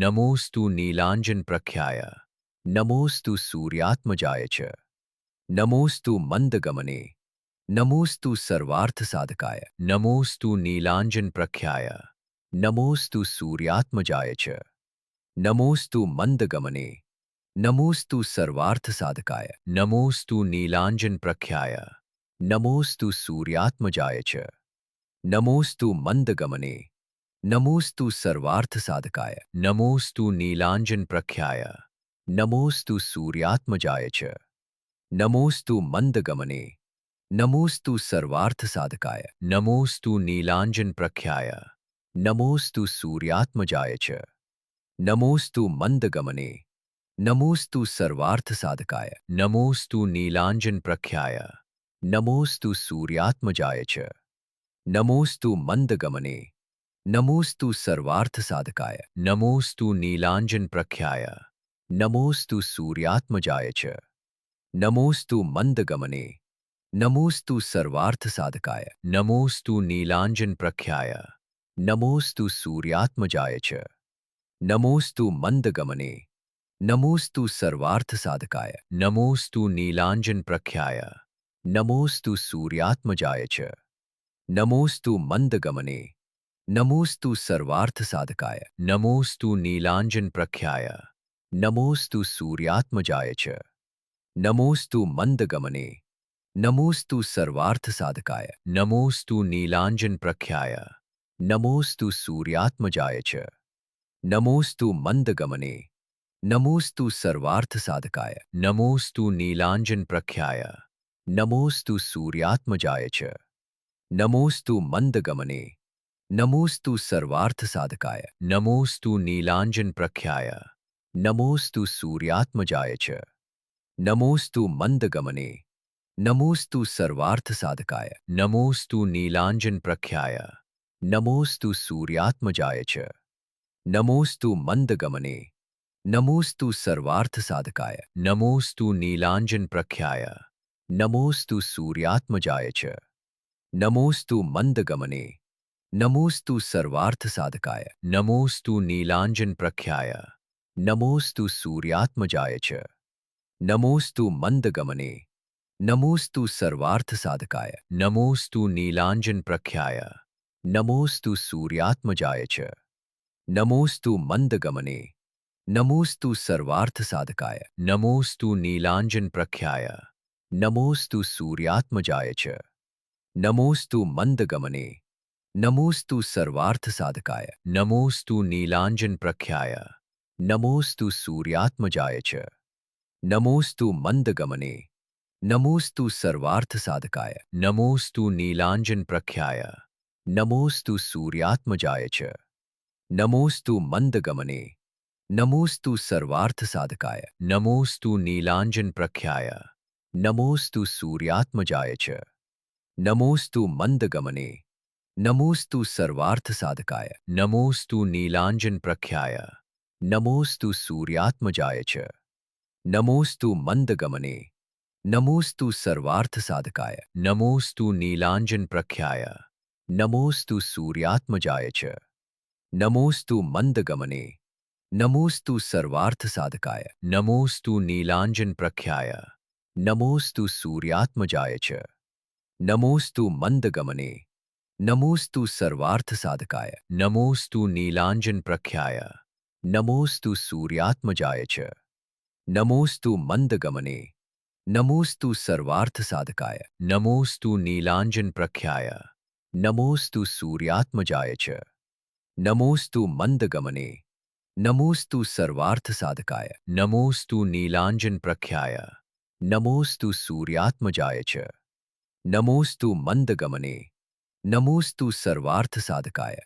नमोऽस्तु नीलाञ्जनप्रख्याय नमोऽस्तु सूर्यात्मजाय च नमोऽस्तु मन्दगमने नमोऽस्तु सर्वार्थसाधकाय नमोऽस्तु नीलाञ्जनप्रख्याय नमोऽस्तु सूर्यात्मजाय च नमोऽस्तु मन्दगमने नमोऽस्तु सर्वार्थसाधकाय नमोऽस्तु नीलाञ्जनप्रख्याय नमोऽस्तु सूर्यात्मजाय च नमोऽस्तु मन्दगमने नमोऽस्तु सर्वार्थसाधकाय नमोऽस्तु नीलाञ्जनप्रख्याय नमोऽस्तु सूर्यात्मजाय च नमोऽस्तु मन्दगमने नमोऽस्तु सर्वार्थसाधकाय नमोऽस्तु नीलाञ्जनप्रख्याय नमोऽस्तु सूर्यात्मजाय च नमोऽस्तु मन्दगमने नमोऽस्तु सर्वार्थसाधकाय नमोऽस्तु नीलाञ्जनप्रख्याय नमोऽस्तु सूर्यात्मजाय च नमोऽस्तु मन्दगमने नमोऽस्तु सर्वार्थसाधकाय नमोऽस्तु नीलाञ्जनप्रख्याय नमोऽस्तु सूर्यात्मजाय च नमोऽस्तु मन्दगमने नमोऽस्तु सर्वार्थसाधकाय नमोऽस्तु नीलाञ्जनप्रख्याय नमोऽस्तु सूर्यात्मजाय च नमोऽस्तु मन्दगमने नमोऽस्तु सर्वार्थसाधकाय नमोऽस्तु नीलाञ्जनप्रख्याय नमोऽस्तु सूर्यात्मजाय च नमोऽस्तु मन्दगमने नमोऽस्तु सर्वार्थसाधकाय नमोऽस्तु नीलाञ्जनप्रख्याय नमोऽस्तु सूर्यात्मजाय च नमोऽस्तु मन्दगमने नमोऽस्तु सर्वार्थसाधकाय नमोऽस्तु नीलाञ्जनप्रख्याय नमोऽस्तु सूर्यात्मजाय च नमोऽस्तु मन्दगमने नमोऽस्तु सर्वार्थसाधकाय नमोऽस्तु नीलाञ्जनप्रख्याय नमोऽस्तु सूर्यात्मजाय च नमोऽस्तु मन्दगमने नमोऽस्तु सर्वार्थसाधकाय नमोऽस्तु नीलाञ्जनप्रख्याय नमोऽस्तु सूर्यात्मजाय च नमोऽस्तु मन्दगमने नमोऽस्तु सर्वार्थसाधकाय नमोऽस्तु नीलाञ्जनप्रख्याय नमोऽस्तु सूर्यात्मजाय च नमोऽस्तु मन्दगमने नमोऽस्तु सर्वार्थसाधकाय नमोऽस्तु नीलाञ्जनप्रख्याय नमोऽस्तु सूर्यात्मजाय च नमोऽस्तु मन्दगमने नमोऽस्तु सर्वार्थसाधकाय नमोऽस्तु नीलाञ्जनप्रख्याय नमोऽस्तु सूर्यात्मजाय च नमोऽस्तु मन्दगमने नमोऽस्तु सर्वार्थसाधकाय नमोऽस्तु नीलाञ्जनप्रख्याय नमोऽस्तु सूर्यात्मजाय च नमोऽस्तु मन्दगमने नमोऽस्तु सर्वार्थसाधकाय नमोऽस्तु नीलाञ्जनप्रख्याय नमोऽस्तु सूर्यात्मजाय च नमोऽस्तु मन्दगमने नमोऽस्तु सर्वार्थसाधकाय नमोऽस्तु नीलाञ्जनप्रख्याय नमोऽस्तु सूर्यात्मजाय च नमोऽस्तु मन्दगमने नमोऽस्तु सर्वार्थसाधकाय नमोऽस्तु नीलाञ्जनप्रख्याय नमोऽस्तु सूर्यात्मजाय च नमोऽस्तु मन्दगमने नमोऽस्तु सर्वार्थसाधकाय नमोऽस्तु नीलाञ्जनप्रख्याय नमोऽस्तु सूर्यात्मजाय च नमोऽस्तु मन्दगमने नमोऽस्तु सर्वार्थसाधकाय नमोऽस्तु नीलाञ्जनप्रख्याय नमोऽस्तु सूर्यात्मजाय च नमोऽस्तु मन्दगमने नमोऽस्तु सर्वार्थसाधकाय नमोऽस्तु नीलाञ्जनप्रख्याय नमोऽस्तु सूर्यात्मजाय च नमोऽस्तु मन्दगमने नमोऽस्तु सर्वार्थसाधकाय नमोऽस्तु नीलाञ्जनप्रख्याय नमोऽस्तु सूर्यात्मजाय च नमोऽस्तु मन्दगमने नमोऽस्तु सर्वार्थसाधकाय नमोऽस्तु नीलाञ्जनप्रख्याय नमोऽस्तु सूर्यात्मजाय च नमोऽस्तु मन्दगमने नमोऽस्तु सर्वार्थसाधकाय नमोऽस्तु नीलाञ्जनप्रख्याय नमोऽस्तु सूर्यात्मजाय च नमोऽस्तु मन्दगमने नमोऽस्तु सर्वार्थसाधकाय नमोऽस्तु नीलाञ्जनप्रख्याय नमोऽस्तु सूर्यात्मजाय च नमोऽस्तु मन्दगमने नमोऽस्तु सर्वार्थसाधकाय